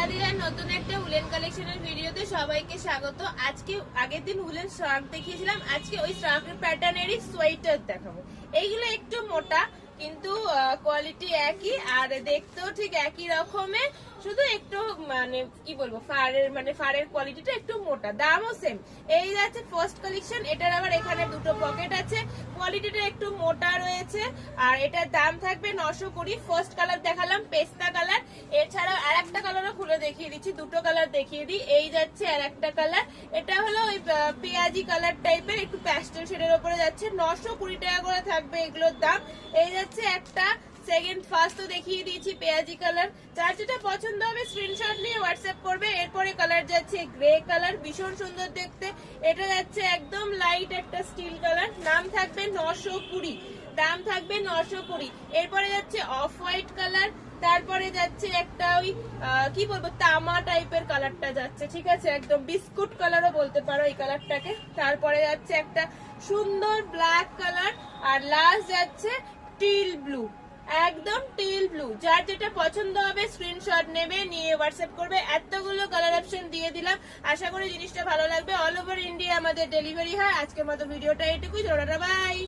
রাধিরার নতুন একটা উলেন কালেকশনের ভিডিওতে সবাইকে স্বাগত। আজকে আগের দিন উলেন শার্ট দেখিয়েছিলাম, আজকে ওই শার্টের প্যাটার্নেরই সোয়েটার দেখাবো। এইগুলো একটু মোটা কিন্তু কোয়ালিটি একই আর দেখতেও ঠিক একই রকমের, শুধু একটু মানে কি বলবো ফারের কোয়ালিটিটা একটু মোটা, দামও সেম। এই যাচ্ছে ফার্স্ট কালেকশন, এটার আবার এখানে দুটো পকেট আছে, কোয়ালিটিটা একটু মোটা রয়েছে আর এটার দাম থাকবে 920। ফার্স্ট কালার দেখালাম পেস্তা কালার, এছাড়াও আর একটা কালারও খুলে দেখিয়ে দিচ্ছি, দুটো কালার দেখিয়ে দিই। এই যাচ্ছে আর একটা কালার, এটা হলো ওই পেঁয়াজি কালার টাইপের, একটু প্যাস্টেল শেডের উপরে যাচ্ছে, 920 টাকা করে থাকবে এগুলোর দাম। এই যাচ্ছে একটা সেকেন্ড, ফার্স্ট তো দেখিয়ে দিয়েছি পেঁয়াজি কালার। যার যেটা পছন্দ হবে স্ক্রিনশট নিয়ে হোয়াটসঅ্যাপ করবে। এরপরে কালার যাচ্ছে গ্রে কালার, ভীষণ সুন্দর দেখতে। এটা যাচ্ছে একদম লাইট একটা স্টিল কালার, নাম থাকবে 920, দাম থাকবে 920। এরপরে যাচ্ছে অফ হোয়াইট কালার, তারপরে যাচ্ছে একটা ওই কি বলবো তামা টাইপের কালারটা যাচ্ছে, ঠিক আছে, একদম বিস্কুট কালারও বলতে পারো এই কালারটাকে। তারপরে যাচ্ছে একটা সুন্দর ব্ল্যাক কালার, আর লাস্ট যাচ্ছে টিল ব্লু, একদম টিল ব্লু। যার যেটা পছন্দ হবে স্ক্রিনশট নেবে, নিয়ে হোয়াটসঅ্যাপ করবে। এতগুলো কালার অপশন দিয়ে দিলাম, আশা করি জিনিসটা ভালো লাগবে। অল ওভার ইন্ডিয়া আমাদের ডেলিভারি হয়। আজকের মতো ভিডিওটা এইটুকুই, বাই।